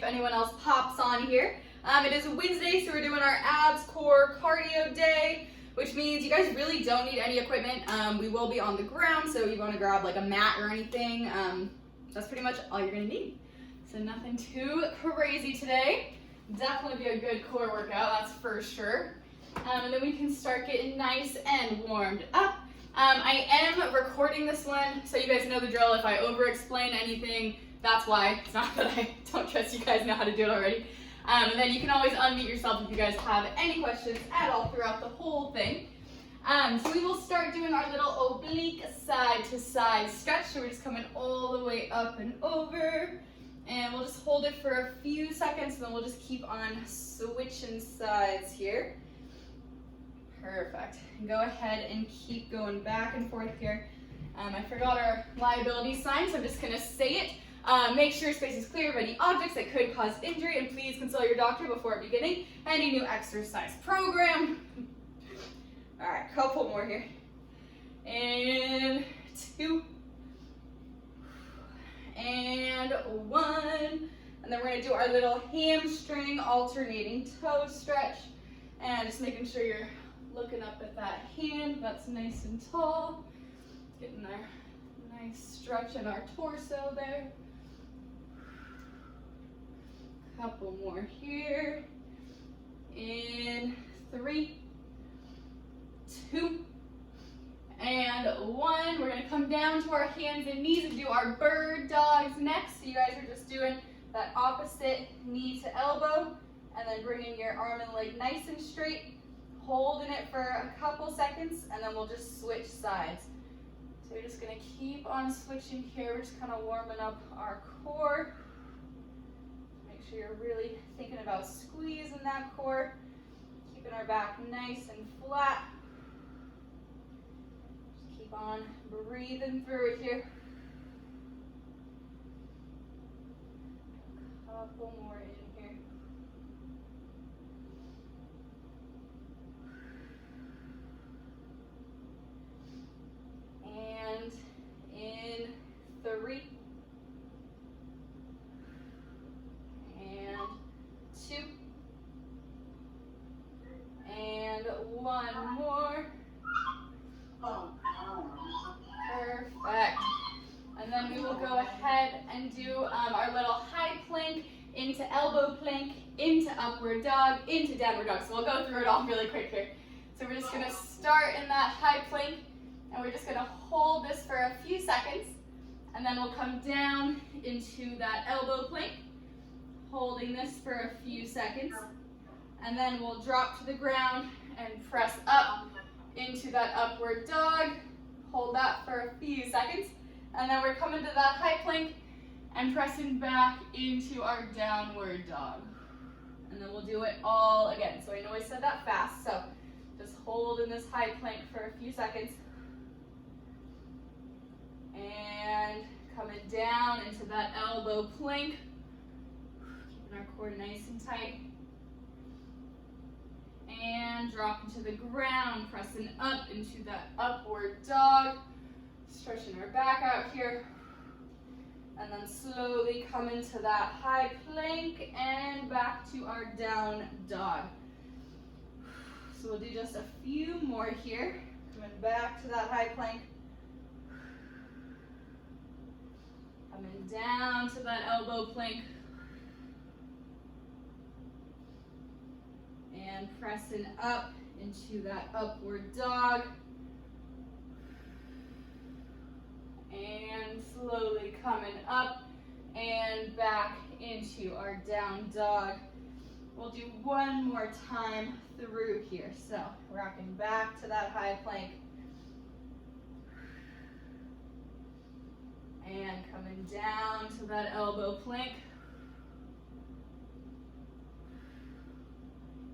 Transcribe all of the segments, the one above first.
if anyone else pops on here. It is Wednesday, so we're doing our abs, core, cardio day, which means you guys really don't need any equipment. We will be on the ground, so if you want to grab like a mat or anything, that's pretty much all you're going to need. So nothing too crazy today. Definitely be a good core workout, that's for sure. And then we can start getting nice and warmed up. I am recording this one, so you guys know the drill. If I over-explain anything, that's why. It's not that I don't trust you guys know how to do it already. And then you can always unmute yourself if you guys have any questions at all throughout the whole thing. So we will start doing our little oblique side-to-side stretch. So we're just coming all the way up and over. And we'll just hold it for a few seconds, and then we'll just keep on switching sides here. Perfect. And go ahead and keep going back and forth here. I forgot our liability sign, so I'm just going to say it. Make sure space is clear of any objects that could cause injury, and please consult your doctor before beginning any new exercise program. All right, couple more here. And 2. And 1. And then we're going to do our little hamstring alternating toe stretch. And just making sure you're looking up at that hand. That's nice and tall. Getting our nice stretch in our torso there. Couple more here. In 3, 2, and 1. We're going to come down to our hands and knees and do our bird dogs next. So you guys are just doing that opposite knee to elbow, and then bringing your arm and leg nice and straight, holding it for a couple seconds, and then we'll just switch sides. So we're just going to keep on switching here. We're just kind of warming up our core. Make sure you're really thinking about squeezing that core, keeping our back nice and flat. Just keep on breathing through it here. A couple more in here. And in 3, and 2, and 1 more. Perfect. And then we will go ahead and do our little high plank into elbow plank, into upward dog, into downward dog. So we'll go through it all really quick here. So we're just going to start in that high plank, and we're just going to hold this for a few seconds, and then we'll come down into that elbow plank, holding this for a few seconds, and then we'll drop to the ground and press up into that upward dog, hold that for a few seconds, and then we're coming to that high plank and pressing back into our downward dog. And then we'll do it all again. So I know I said that fast, so just hold in this high plank for a few seconds. And coming down into that elbow plank, keeping our core nice and tight. And dropping to the ground, pressing up into that upward dog, stretching our back out here. And then slowly come into that high plank and back to our down dog. So we'll do just a few more here. Coming back to that high plank. Coming down to that elbow plank. And pressing up into that upward dog. And slowly coming up and back into our down dog. We'll do one more time through here. So rocking back to that high plank. And coming down to that elbow plank.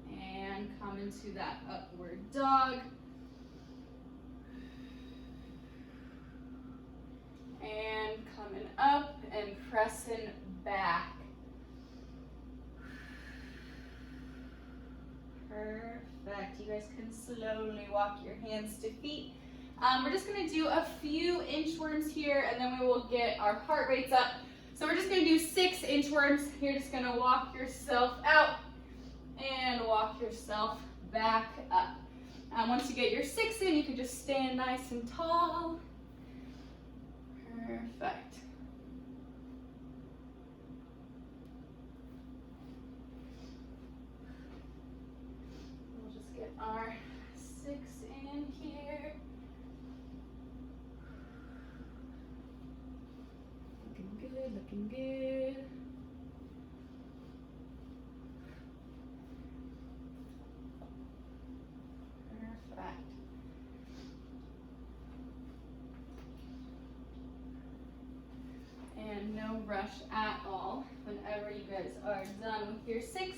And coming to that upward dog. And coming up and pressing back. Perfect. You guys can slowly walk your hands to feet. We're just going to do a few inchworms here, and then we will get our heart rates up. So we're just gonna do 6 inchworms. You're just gonna walk yourself out and walk yourself back up. Once you get your 6 in, you can just stand nice and tall. Perfect. We'll just get our 6 in here. Looking good, looking good. Perfect. And no rush at all whenever you guys are done with your 6.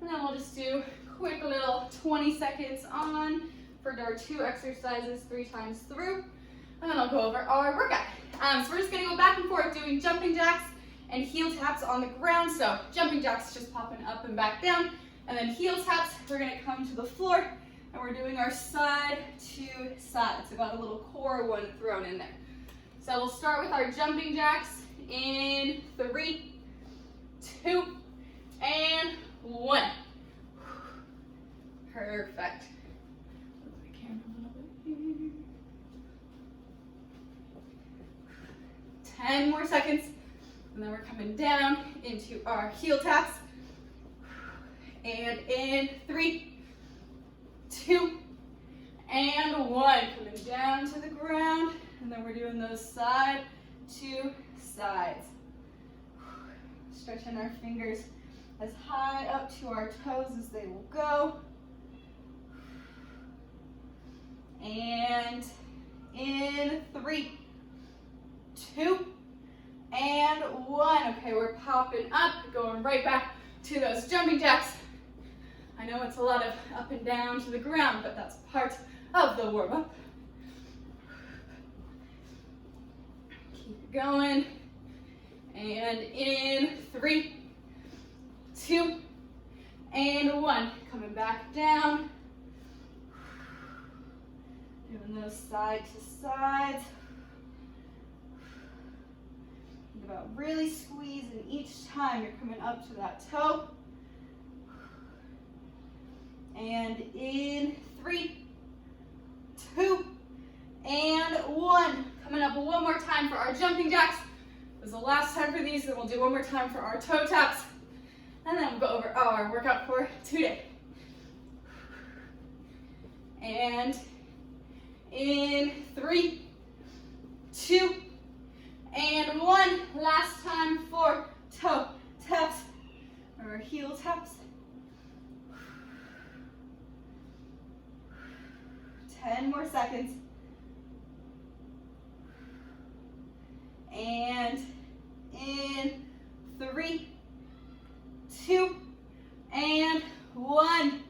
And then we'll just do quick little 20 seconds on for our 2 exercises 3 times through. And then I'll go over our workout. So we're just gonna go back and forth doing jumping jacks and heel taps on the ground. So jumping jacks just popping up and back down. And then heel taps, we're gonna come to the floor and we're doing our side to side. So got a little core one thrown in there. So we'll start with our jumping jacks in 3, 2, and 1. Perfect. Move the camera a little bit here. 10 more seconds. And then we're coming down into our heel taps. And in 3, 2, and 1. Coming down to the ground. And then we're doing those side to sides. Stretching our fingers as high up to our toes as they will go. And in 3, 2, and 1. Okay, we're popping up, going right back to those jumping jacks. I know it's a lot of up and down to the ground, but that's part of the warm-up. Keep it going. And in 3, 2, and 1. Coming back down. Doing those side to sides. Think about really squeezing each time you're coming up to that toe. And in 3, 2, and 1. Coming up one more time for our jumping jacks. This is the last time for these, then we'll do one more time for our toe taps. And then we'll go over our workout for today. And in 3, 2, and 1. Last time for toe taps or heel taps. 10 more seconds. And in 3, 2, and 1. All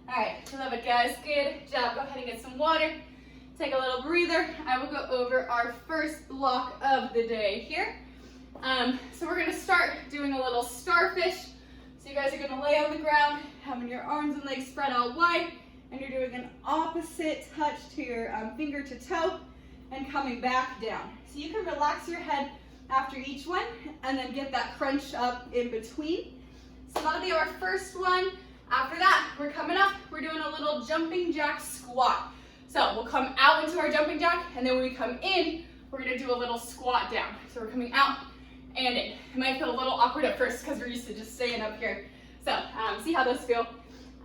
right, love it, guys. Good job. Go ahead and get some water. Take a little breather. I will go over our first block of the day here. So we're gonna start doing a little starfish. So you guys are gonna lay on the ground, having your arms and legs spread out wide, and you're doing an opposite touch to your finger to toe and coming back down. So you can relax your head after each one and then get that crunch up in between. So that'll be our first one. After that, we're coming up, we're doing a little jumping jack squat. So we'll come out into our jumping jack, and then when we come in, we're gonna do a little squat down. So we're coming out and in. It might feel a little awkward at first because we're used to just staying up here. So see how those feel.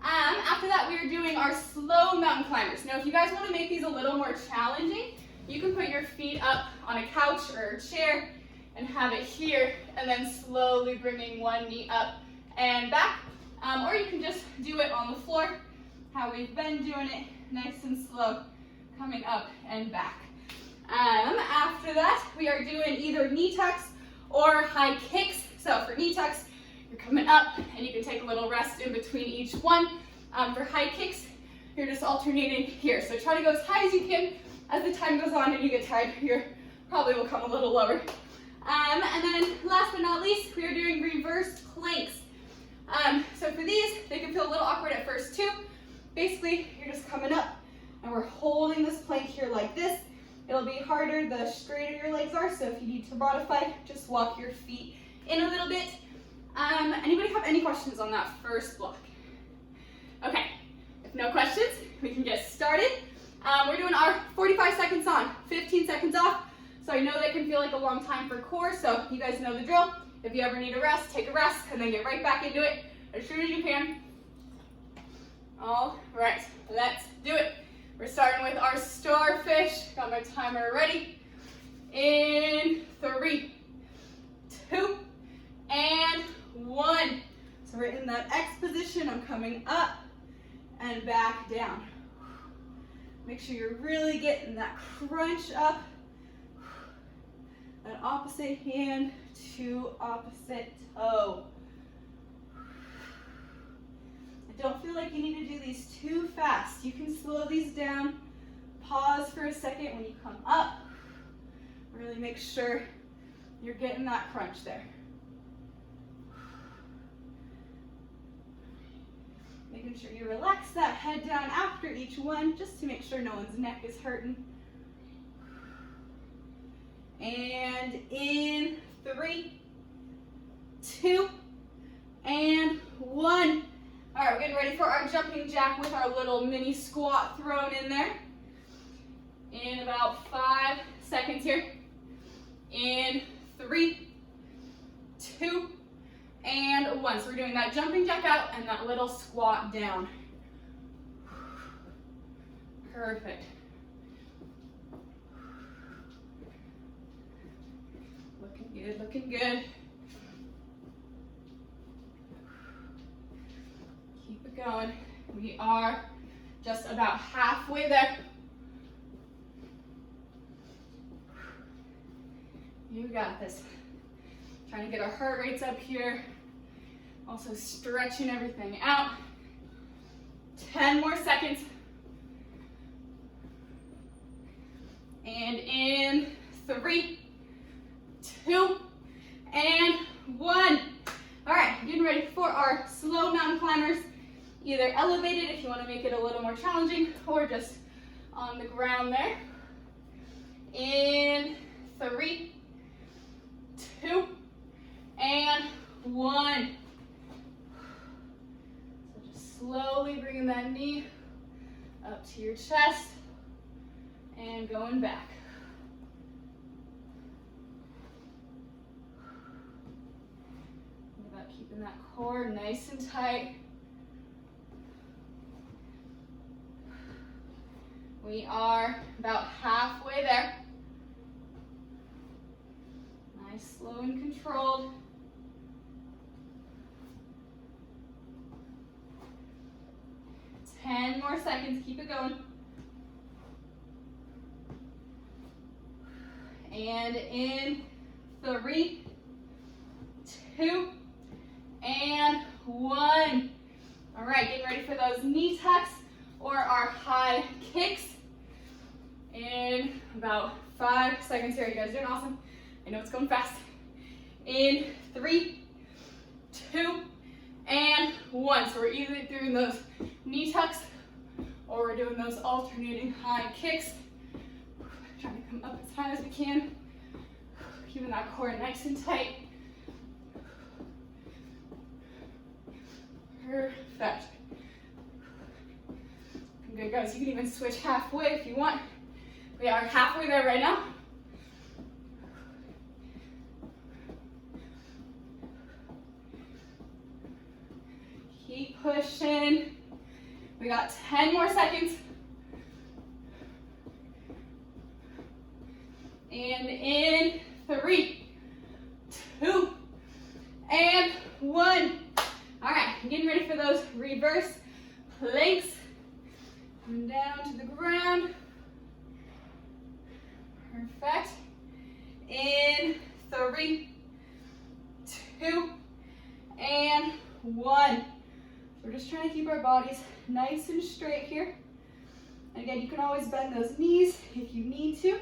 After that, we are doing our slow mountain climbers. Now, if you guys wanna make these a little more challenging, you can put your feet up on a couch or a chair and have it here, and then slowly bringing one knee up and back. Or you can just do it on the floor, how we've been doing it, nice and slow, coming up and back. After that, we are doing either knee tucks or high kicks. So for knee tucks, you're coming up and you can take a little rest in between each one. For high kicks, you're just alternating here. So try to go as high as you can. As the time goes on and you get tired, you probably will come a little lower. And then last but not least, we are doing reverse planks. So for these, they can feel a little awkward at first too. Basically, you're just coming up and we're holding this plank here like this, It'll be harder the straighter your legs are, so if you need to modify, just walk your feet in a little bit. Anybody have any questions on that first block? Okay, if no questions, we can get started. We're doing our 45 seconds on, 15 seconds off. So I know that can feel like a long time for core, so you guys know the drill. If you ever need a rest, take a rest, and then get right back into it as soon as you can. All right, let's do it. We're starting with our starfish. Got my timer ready. In 3, 2, and 1. So we're in that X position. I'm coming up and back down. Make sure you're really getting that crunch up. That opposite hand to opposite toe. I don't feel like you need to do these too fast. You can slow these down. Pause for a second when you come up. Really make sure you're getting that crunch there. Making sure you relax that head down after each one, just to make sure no one's neck is hurting. And in 3, 2, and 1. All right, we're getting ready for our jumping jack with our little mini squat thrown in there. In about 5 seconds here. In 3, 2, and 1. So we're doing that jumping jack out and that little squat down. Perfect. Looking good, looking good. Keep it going. We are just about halfway there. You got this. Trying to get our heart rates up here. Also stretching everything out. 10 more seconds. And in 3, 2, and 1. All right, getting ready for our slow mountain climbers. Either elevated if you want to make it a little more challenging, or just on the ground there. In 3, 2, and 1. So just slowly bringing that knee up to your chest and going back. Think about keeping that core nice and tight. We are about halfway there. Nice, slow and controlled. Ten more seconds, keep it going. And in 3, 2, and 1. All right, getting ready for those knee tucks or our high kicks. In about 5 seconds here. You guys are doing awesome. I know it's going fast. In 3, 2, and 1. So we're either doing those knee tucks or we're doing those alternating high kicks. Trying to come up as high as we can. Keeping that core nice and tight. Perfect. Good, guys. You can even switch halfway if you want. We are halfway there right now. Keep pushing. We got 10 more seconds. And in 3, 2, and 1. All right, getting ready for those reverse planks. Come down to the ground. Perfect. In 3, 2, and 1. So we're just trying to keep our bodies nice and straight here. And again, you can always bend those knees if you need to.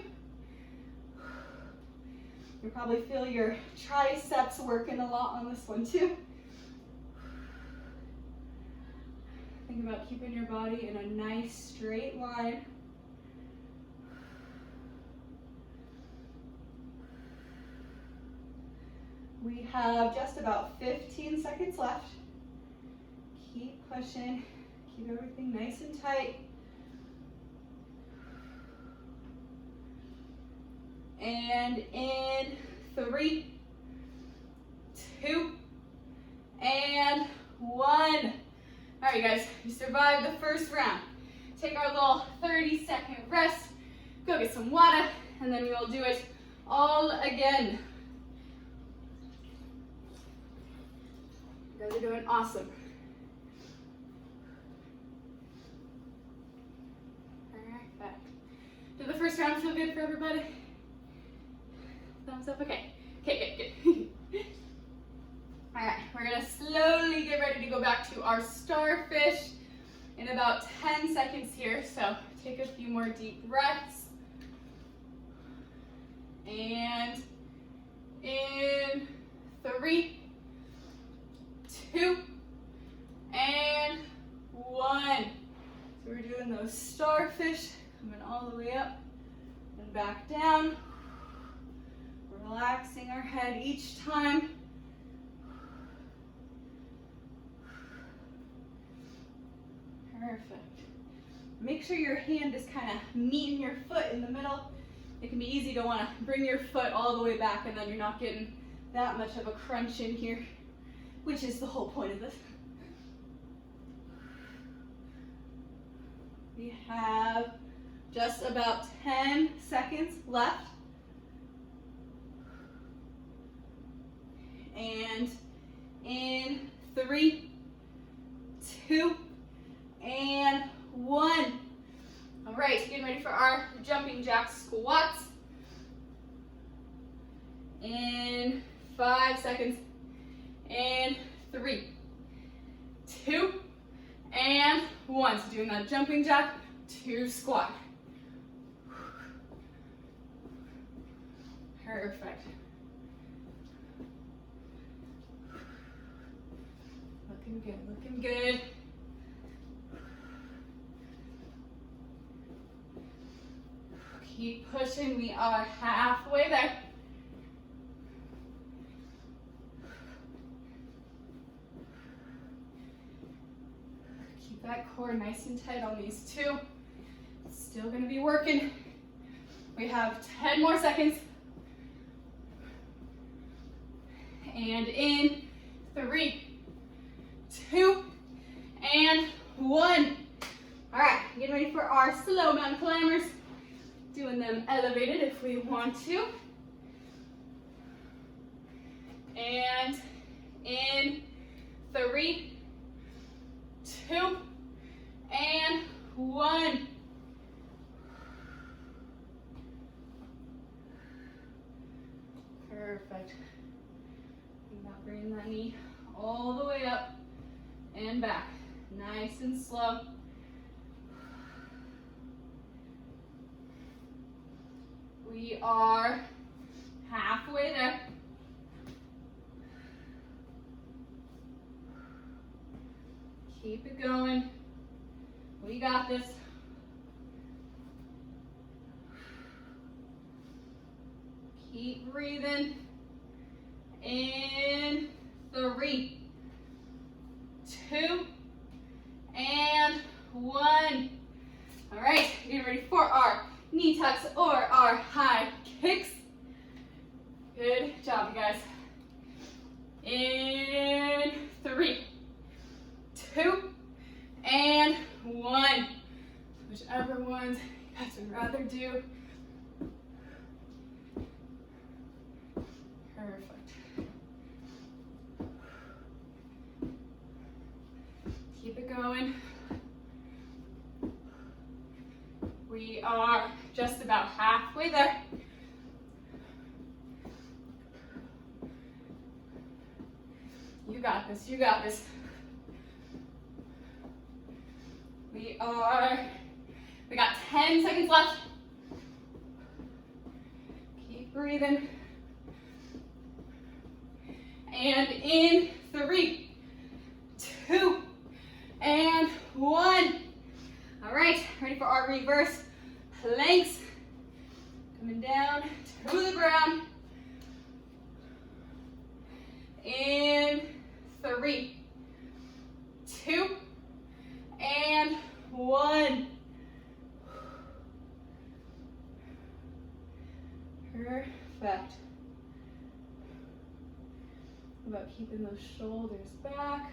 You'll probably feel your triceps working a lot on this one too. Think about keeping your body in a nice straight line. We have just about 15 seconds left. Keep pushing, keep everything nice and tight. And in 3, 2, and 1. All right, guys, we survived the first round. Take our little 30-second rest, go get some water, and then we will do it all again. You guys are doing awesome. All right, back. Did the first round feel good for everybody? Thumbs up, okay. Okay, good. All right, we're gonna slowly get ready to go back to our starfish in about 10 seconds here. So take a few more deep breaths. And in 3, 2, and 1. So we're doing those starfish, coming all the way up and back down. Relaxing our head each time. Perfect. Make sure your hand is kind of meeting your foot in the middle. It can be easy to want to bring your foot all the way back and then you're not getting that much of a crunch in here, which is the whole point of this. We have just about 10 seconds left. And in 3, 2, and 1. All right, getting ready for our jumping jack squats. In 5 seconds. In 3, 2, and 1. So doing that jumping jack to squat. Perfect. Looking good, looking good. Keep pushing, we are halfway there. Keep that core nice and tight on these two. Still gonna be working. We have 10 more seconds. And in 3, 2, and 1. All right, getting ready for our slow mountain climbers. Doing them elevated if we want to. And in 3, 2, and 1. Perfect. Now bring that knee all the way up and back. Nice and slow. We are halfway there. Keep it going. We got this. Keep breathing. In 3, 2, and 1. All right, get ready for our knee tucks or our high kicks. Good job, you guys. In 3, 2, and 1. Whichever ones you guys would rather do. Perfect. Keep it going. We are just about halfway there. You got this, you got this. We got 10 seconds left. Keep breathing. And in 3, 2, and 1. All right, ready for our reverse planks. Coming down to the ground. keeping those shoulders back.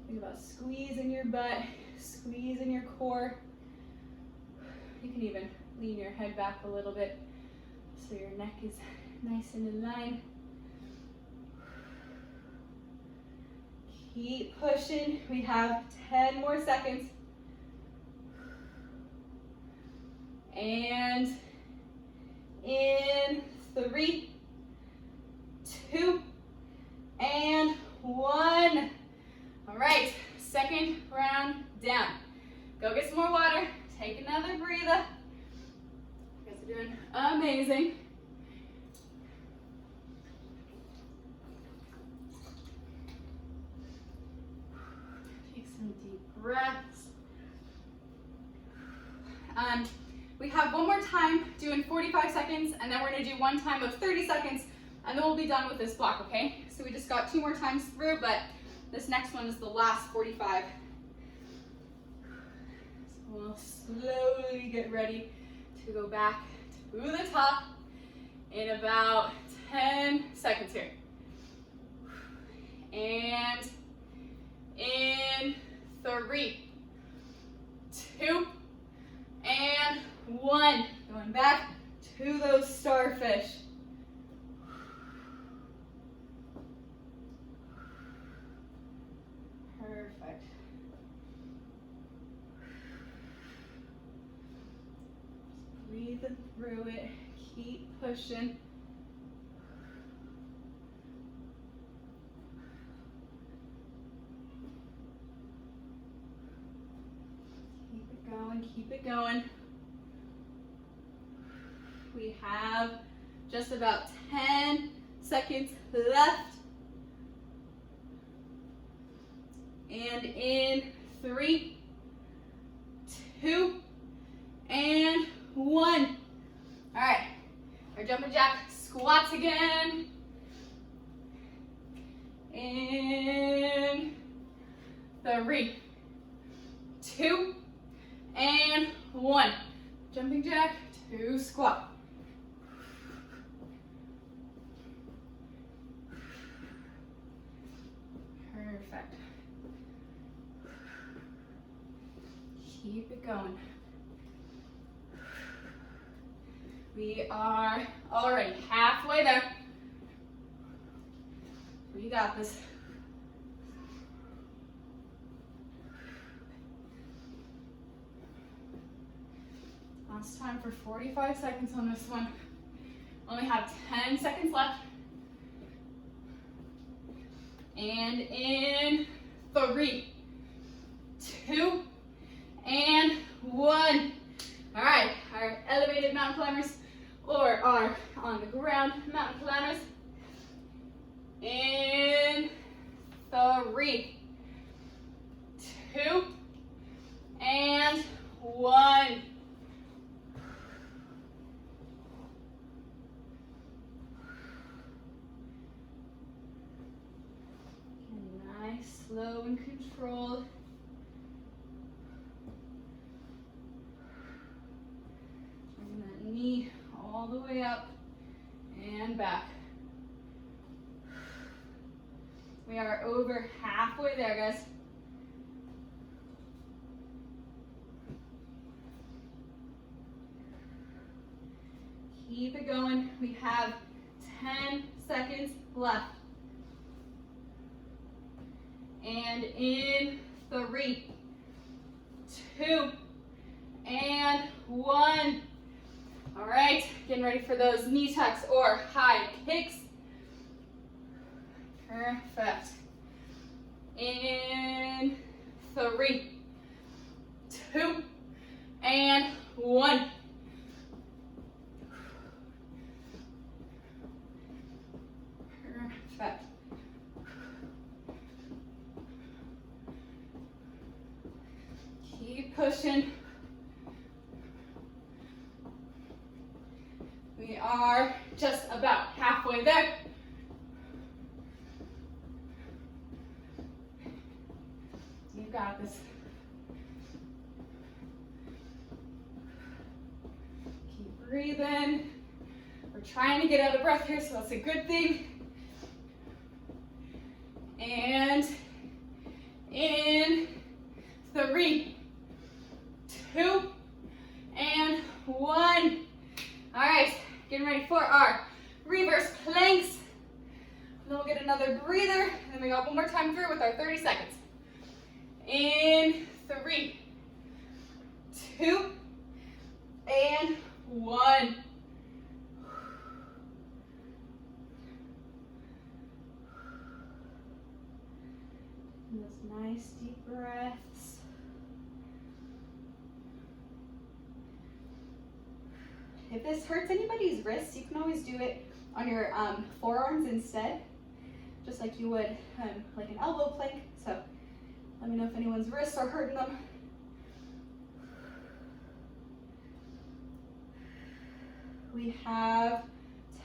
Think about squeezing your butt, squeezing your core. You can even lean your head back a little bit so your neck is nice and in line. Keep pushing. We have 10 more seconds. And in 3, 2, and 1. All right, second round down. Go get some more water. Take another breather. You guys are doing amazing. Take some deep breaths. We have one more time doing 45 seconds, and then we're gonna do one time of 30 seconds, and then we'll be done with this block, okay? So we just got 2 more times through, but this next one is the last 45. So we'll slowly get ready to go back to the top in about 10 seconds here. And in 3, 2, and 1. Going back to those starfish. Perfect. Breathing through it. Keep pushing. Keep it going, keep it going. We have just about 10 seconds left. And in 3, 2, and 1. All right, our jumping jack squats again. In 3, 2, and 1. Jumping jack to squat. Perfect. Keep it going. We are already halfway there. You got this. Last time for 45 seconds on this one. Only have 10 seconds left. And in 3, 2, and 1. All right, our elevated mountain climbers or our on the ground mountain climbers. In 3, 2, and 1. Nice, slow and controlled. Bring that knee all the way up and back. We are over halfway there, guys. Keep it going. We have 10 seconds left. And in 3, 2, and 1. All right, getting ready for those knee tucks or high kicks. Perfect. In 3, 2, and 1. Perfect. Keep pushing. We are just about halfway there. You got this. Keep Breathe in. We're trying to get out of breath here, so that's a good thing. And in 3, 2, and 1. All right, getting ready for our reverse planks. And then we'll get another breather, and then we got one more time through with our 30 seconds. In 3, 2, and 1. And those nice deep breaths. If this hurts anybody's wrists, you can always do it on your forearms instead, just like you would like an elbow plank. So let me know if anyone's wrists are hurting them. We have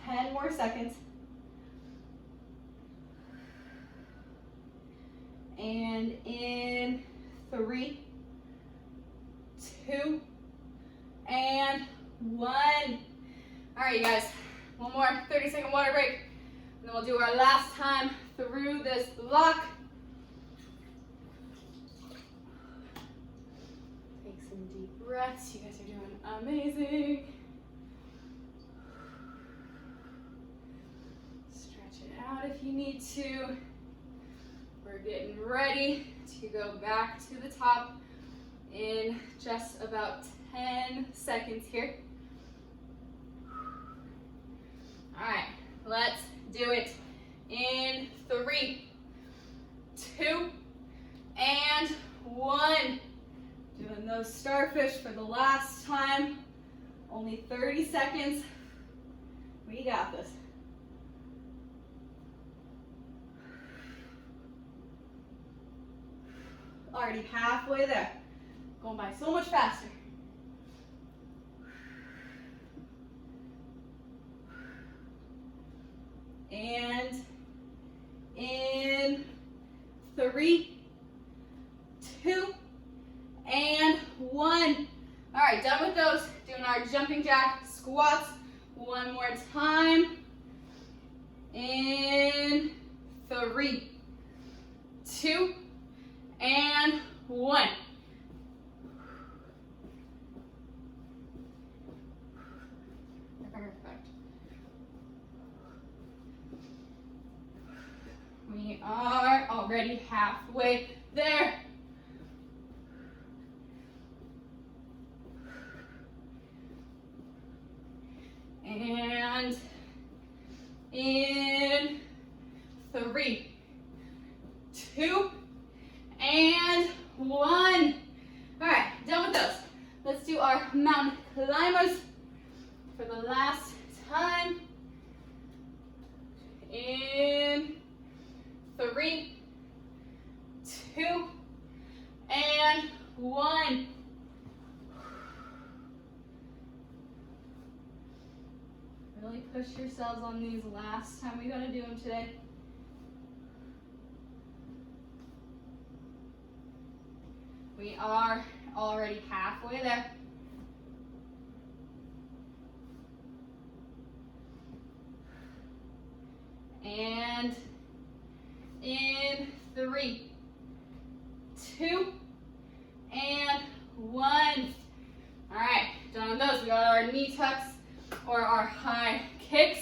10 more seconds. And in 3, 2, and 1. All right, you guys, one more 30-second water break, and then we'll do our last time through this block. Take some deep breaths. You guys are doing amazing. Stretch it out if you need to. We're getting ready to go back to the top in just about 10 seconds here. All right, let's do it in 3, 2, and 1. Doing those starfish for the last time. Only 30 seconds. We got this. Already halfway there. Going by so much faster. And in 3, 2, and 1. All right, done with those. Doing our jumping jack squats one more time. In 3, 2, and 1. Perfect. We are already halfway there. And in 3, 2, and 1. All right, done with those. Let's do our mountain climbers for the last time. In 3, 2, and 1. Really push yourselves on these last time. We gotta do them today. We are already halfway there. And in 3, 2, and 1. All right, done with those. We got our knee tucks or our high kicks.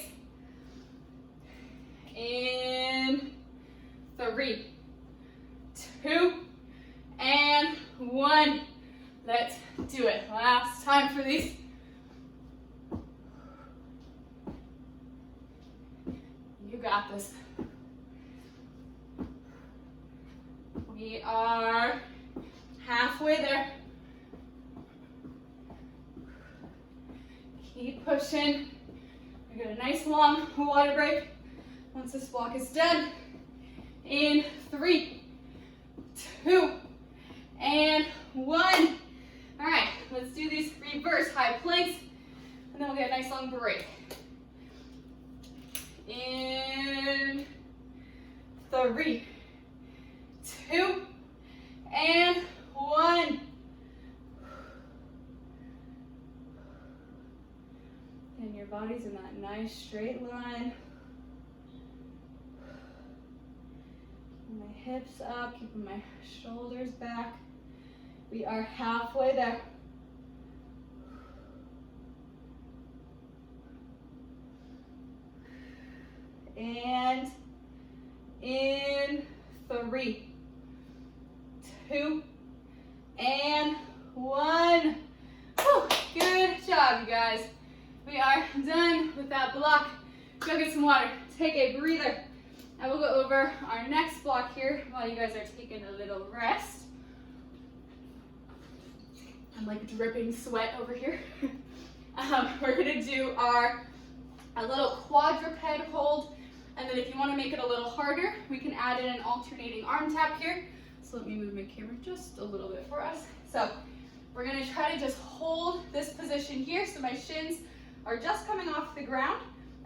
In 3, 2, and 1. Let's do it. Last time for these. You got this. We are halfway there. Keep pushing. We got a nice long water break. Once this block is done. In 3, 2, and 1. All right, let's do these reverse high planks, and then we'll get a nice long break. In 3, 2, and 1. nice straight line. Keeping my hips up, keeping my shoulders back. We are halfway there. And in 3, 2, and 1. Whew, good job, you guys. We are done with that block. Go get some water, take a breather. I will go over our next block here while you guys are taking a little rest. I'm like dripping sweat over here. We're gonna do a little quadruped hold, and then if you wanna make it a little harder, we can add in an alternating arm tap here. So let me move my camera just a little bit for us. So we're gonna try to just hold this position here so my shins are just coming off the ground.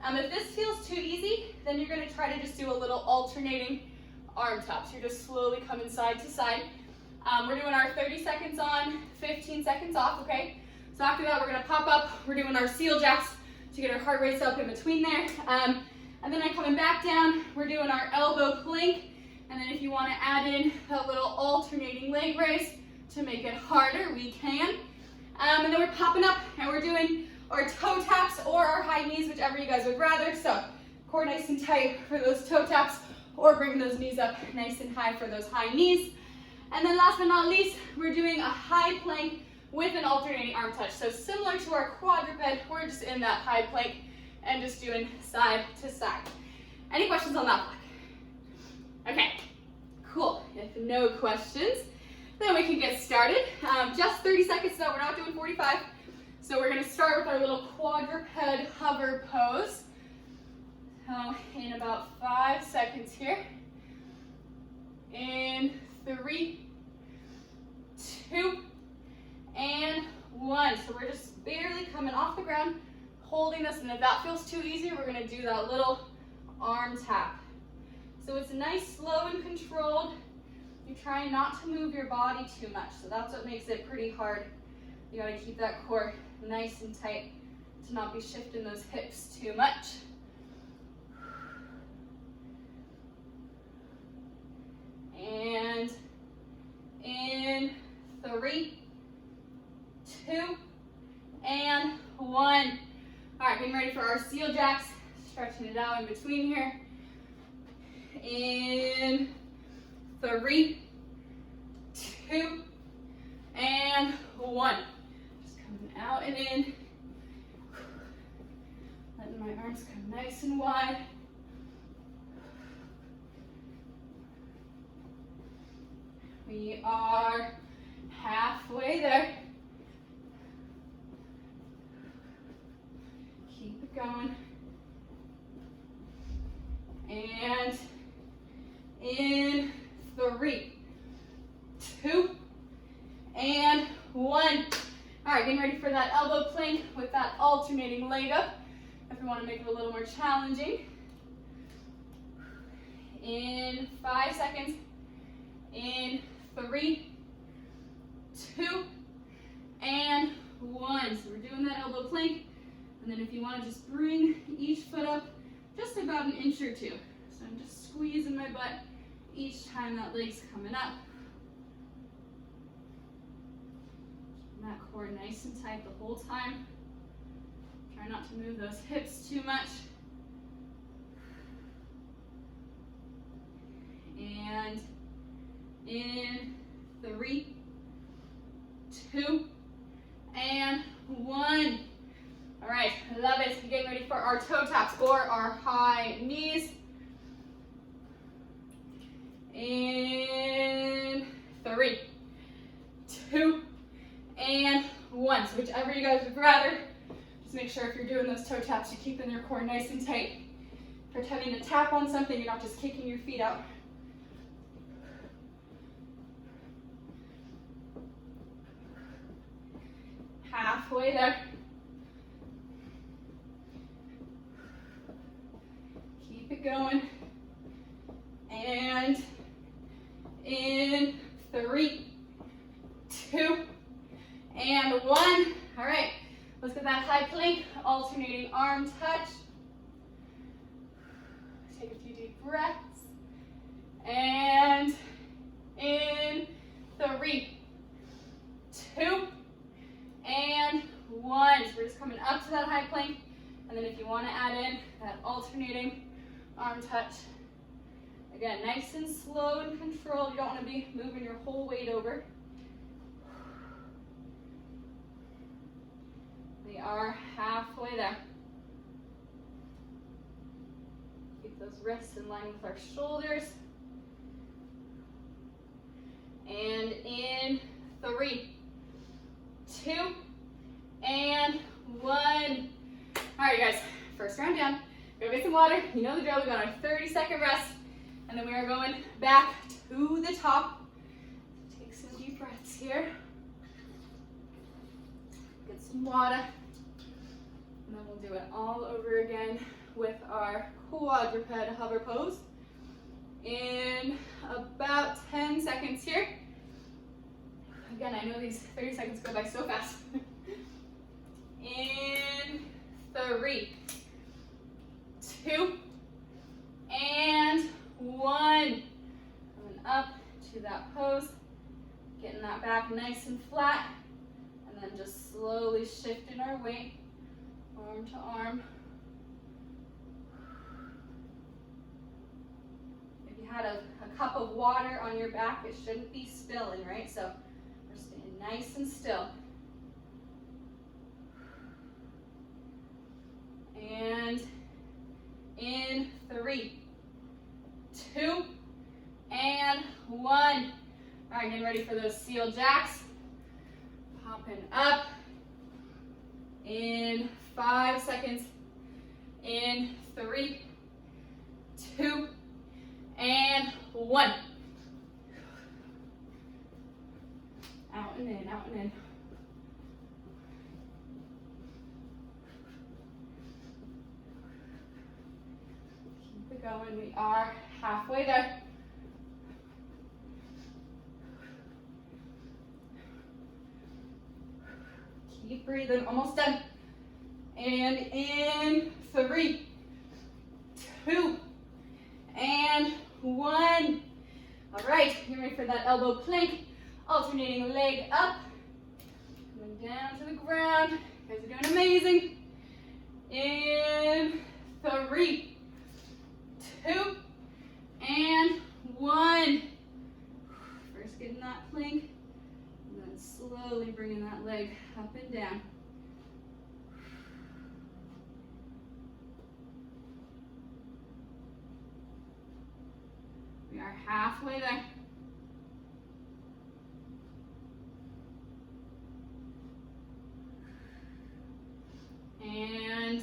If this feels too easy, then you're gonna try to just do a little alternating arm taps. You're just slowly coming side to side. We're doing our 30 seconds on, 15 seconds off, okay? So after that, we're gonna pop up. We're doing our seal jacks to get our heart rates up in between there. And then I'm coming back down. We're doing our elbow plank. And then if you wanna add in a little alternating leg raise to make it harder, we can. And then we're popping up and we're doing our toe taps or our high knees, whichever you guys would rather. So core nice and tight for those toe taps, or bring those knees up nice and high for those high knees. And then last but not least, we're doing a high plank with an alternating arm touch. So similar to our quadruped, we're just in that high plank and just doing side to side. Any questions on that block? Okay, cool. If no questions, then we can get started. Just 30 seconds though, we're not doing 45. So we're gonna start with our little quadruped hover pose. So in about 5 seconds here. In 3, 2, and 1. So we're just barely coming off the ground, holding this, and if that feels too easy, we're gonna do that little arm tap. So it's nice, slow, and controlled. You're trying not to move your body too much, so that's what makes it pretty hard. You gotta keep that core nice and tight to not be shifting those hips too much. And in 3, 2, and 1. All right, getting ready for our seal jacks. Stretching it out in between here. In 3, 2, and 1. Just coming out and in. Letting my arms come nice and wide. We are halfway there. Keep it going. And in 3, 2, and 1. All right, getting ready for that elbow plank with that alternating leg up. If you want to make it a little more challenging. In 5 seconds. In 3, 2, and 1. So we're doing that elbow plank. And then if you want to just bring each foot up just about an inch or two. So I'm just squeezing my butt each time that leg's coming up. Keeping that core nice and tight the whole time. Try not to move those hips too much. And in 3, 2, and 1. All right, love it. Getting ready for our toe taps or our high knees. In 3, 2, and 1. So whichever you guys would rather. Just make sure if you're doing those toe taps, you're keeping your core nice and tight. If you're having to tap on something, you're not just kicking your feet out. Halfway there. Keep it going. And in 3, 2, and 1. All right, let's get that high plank, alternating arm touch. take a few deep breaths. And in 3, 2, and 1. So we're just coming up to that high plank. And then if you want to add in that alternating arm touch. Again, nice and slow and controlled. You don't want to be moving your whole weight over. We are halfway there. Keep those wrists in line with our shoulders. And in 3, 2, and 1. All right, guys, first round down. Go get some water. You know the drill. We got our 30-second rest. And then we are going back to the top. Take some deep breaths here. Get some water. And then we'll do it all over again with our quadruped hover pose in about 10 seconds here. Again, I know these 30 seconds go by so fast. In 3, 2, and 1. Coming up to that pose, getting that back nice and flat, and then just slowly shifting our weight, arm to arm. If you had a cup of water on your back, it shouldn't be spilling, right? So we're staying nice and still. And in 3, 2, and 1. All right, getting ready for those seal jacks. Popping up in 5 seconds. In 3, 2, and 1. Out and in, out and in. Keep it going. We are halfway there. Keep breathing, almost done. And in 3, 2, and 1. All right, get ready for that elbow plank. Alternating leg up. Coming down to the ground. You guys are doing amazing. In 3, 2, and 1. First getting that plank, and then slowly bringing that leg up and down. We are halfway there. And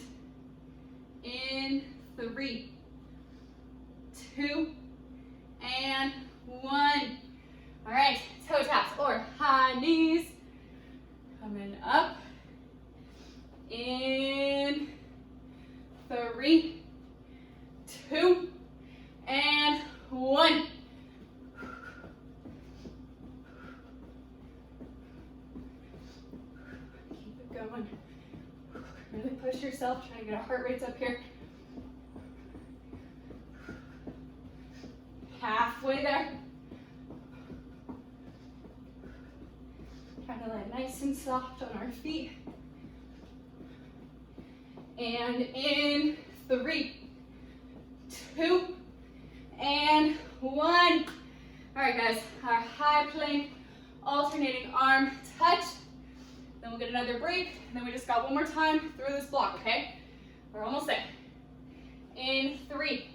in 3, 2, and 1. All right, toe taps or high knees. Coming up. In 3, 2, and 1. Keep it going. Really push yourself, try to get our heart rates up here. Halfway there. Trying to lie nice and soft on our feet. And in 3, 2, and 1. All right, guys, our high plank, alternating arm touch. Then we'll get another break, and then we just got one more time through this block, okay? We're almost there. In 3,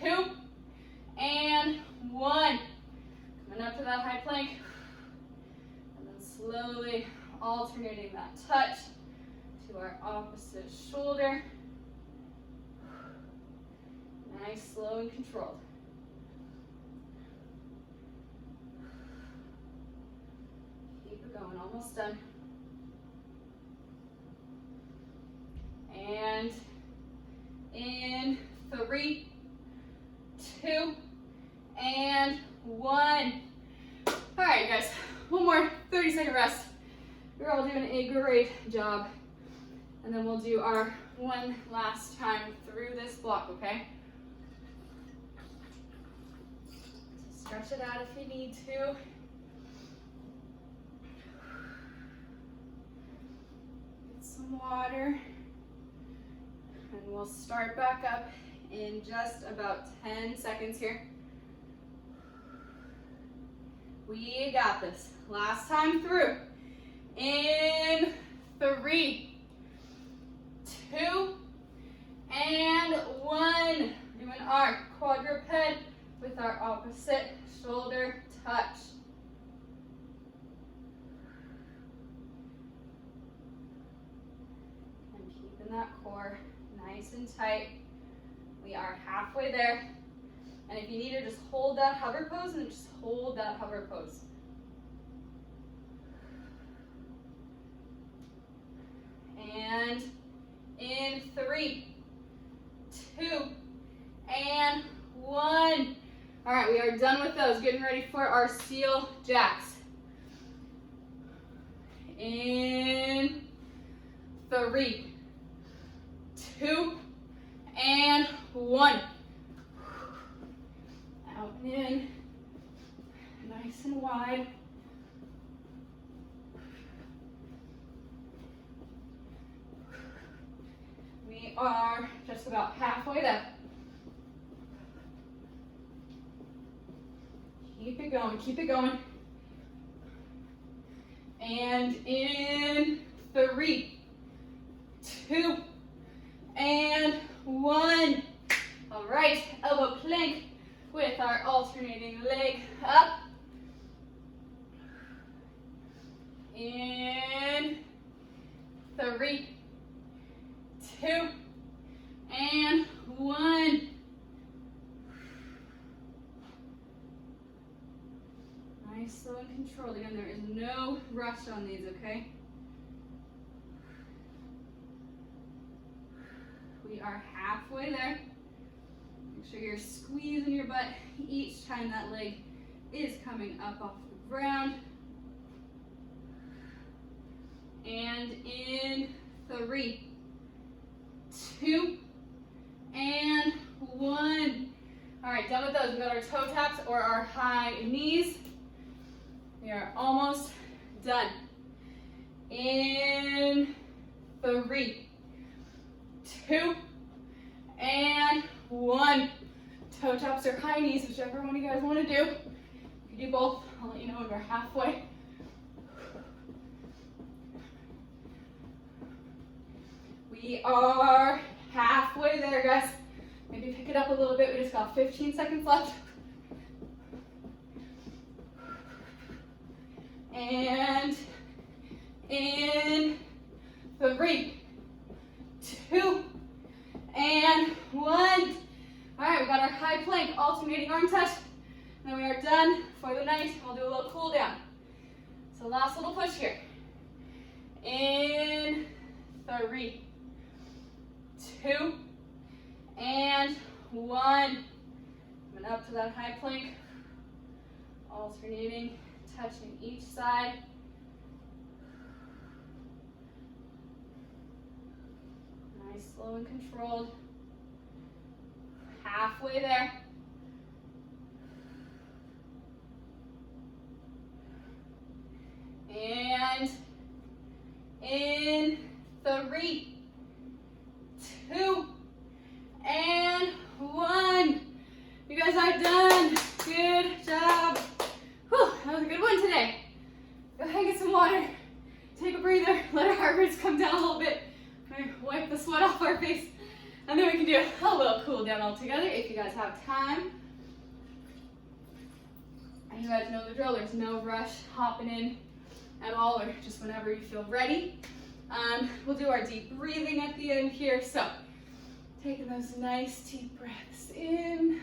2, and 1. Coming up to that high plank, and then slowly alternating that touch to our opposite shoulder. Nice, slow, and controlled. Keep it going, almost done. And in 3, 2, and 1. All right, guys, one more 30-second rest. You're all doing a great job. And then we'll do our one last time through this block, okay? Stretch it out if you need to. Get some water. And we'll start back up in just about 10 seconds here. We got this. Last time through. In 3, 2, and 1. Doing our quadruped with our opposite shoulder touch. And keeping that core nice and tight. We are halfway there. And if you need to just hold that hover pose, and just hold that hover pose. And in 3, 2, and 1. All right, we are done with those. Getting ready for our seal jacks. In 3, 2, and 1. Out and in. Nice and wide. We are just about halfway there. Keep it going, keep it going. And in 3, 2, and 1. All right, elbow plank with our alternating leg up. In 3, 2, and 1. Nice, slow and controlled. Again, there is no rush on these, okay? We are halfway there. Make sure you're squeezing your butt each time that leg is coming up off the ground. And in 3, 2, and 1. All right, done with those. We've got our toe taps or our high knees. We are almost done. In 3, 2, and 1. Toe taps or high knees, whichever one you guys want to do. If you do both, I'll let you know when we're halfway. We are halfway there, guys. Maybe pick it up a little bit. We just got 15 seconds left. And in 3, 2, and 1. All right, we got our high plank, alternating arm touch. And then we are done for the night. We'll do a little cool down. So last little push here. In 3, 2, and 1. Coming up to that high plank. Alternating, touching each side. Nice, slow and controlled. Halfway there. And in 3, 2, and 1. You guys are done. Good job. Whew, that was a good one today. Go ahead and get some water. Take a breather. Let our heart rates come down a little bit. Wipe the sweat off our face. And then we can do a little cool down all together if you guys have time. And you guys know the drill. There's no rush hopping in at all, or just whenever you feel ready. We'll do our deep breathing at the end here. So taking those nice deep breaths in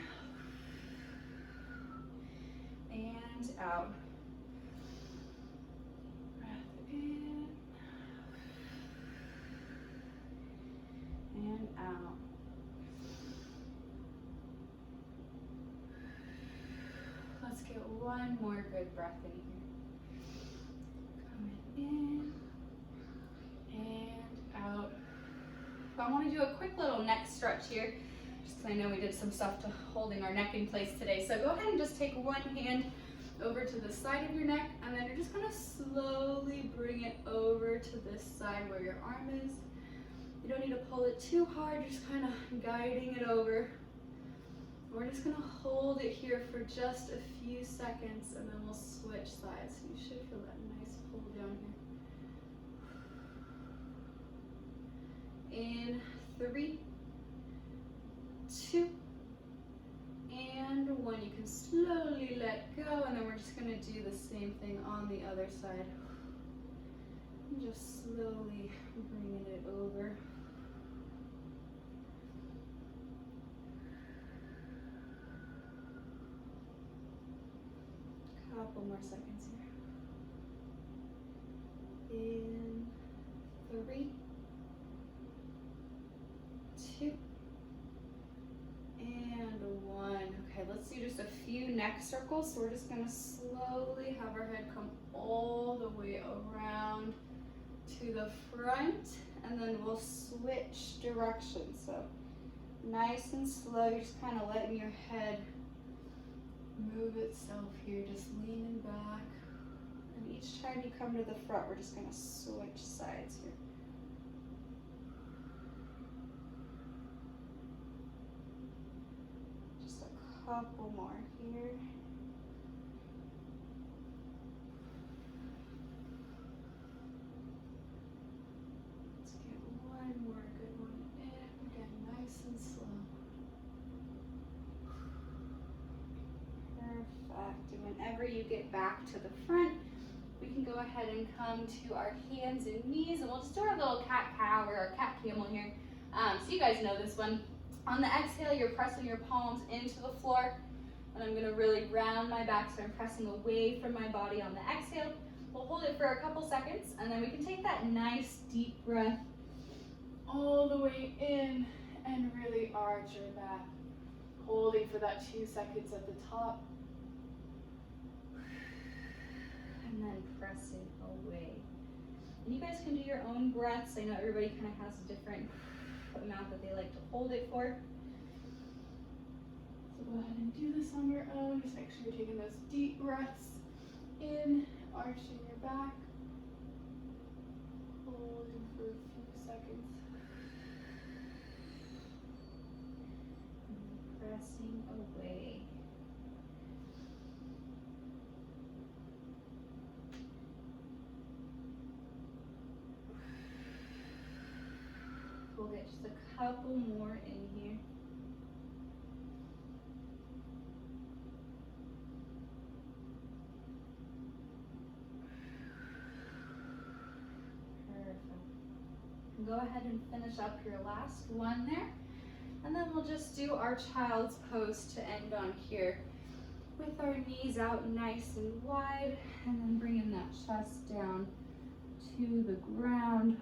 and out. Breath in and out. Let's get one more good breath in here. Coming in and out. I want to do a quick little neck stretch here. just because I know we did some stuff to holding our neck in place today. So go ahead and just take one hand over to the side of your neck, and then you're just gonna slowly bring it over to this side where your arm is. You don't need to pull it too hard, just kind of guiding it over. We're just gonna hold it here for just a few seconds, and then we'll switch sides. So you should feel that nice pull down here. In 3, 2, and 1. You can slowly let go, and then we're just gonna do the same thing on the other side. And just slowly bringing it over. Couple more seconds here. In 3, 2, and 1. Okay, let's do just a few neck circles. So we're just gonna slowly have our head come all the way around to the front, and then we'll switch directions. So nice and slow, you're just kind of letting your head move itself here, just leaning back. And each time you come to the front, we're just gonna switch sides here. Just a couple more here. Let's get one more good one in. Again, nice and slow. Perfect. And whenever you get back to the front, we can go ahead and come to our hands and knees, and we'll just do our little cat-cow or our cat-camel here. So you guys know this one. On the exhale, you're pressing your palms into the floor, and I'm gonna really round my back, so I'm pressing away from my body on the exhale. We'll hold it for a couple seconds, and then we can take that nice deep breath all the way in and really arch your back. Holding for that 2 seconds at the top. And then pressing away. And you guys can do your own breaths. I know everybody kind of has a different amount that they like to hold it for. So go ahead and do this on your own. Just make sure you're taking those deep breaths in, arching your back. Holding for a few seconds. And pressing away. We'll get just a couple more in here. Perfect. Go ahead and finish up your last one there. And then we'll just do our child's pose to end on here. With our knees out nice and wide, and then bringing that chest down to the ground.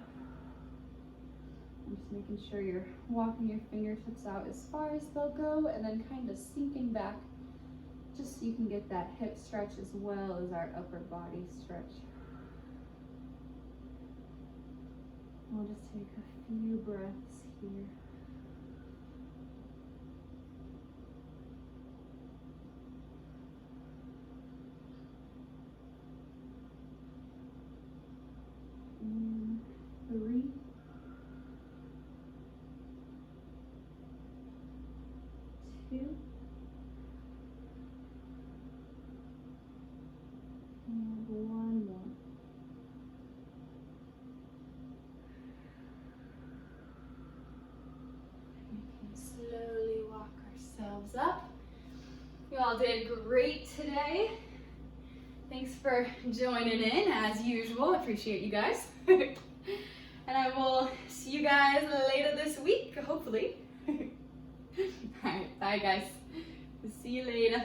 I'm just making sure you're walking your fingertips out as far as they'll go, and then kind of sinking back just so you can get that hip stretch as well as our upper body stretch. We'll just take a few breaths here. And 3, 2, and 1 more. We can slowly walk ourselves up. You all did great today. Thanks for joining in as usual. Appreciate you guys. And I will see you guys later this week, hopefully. All right, bye guys. See you later.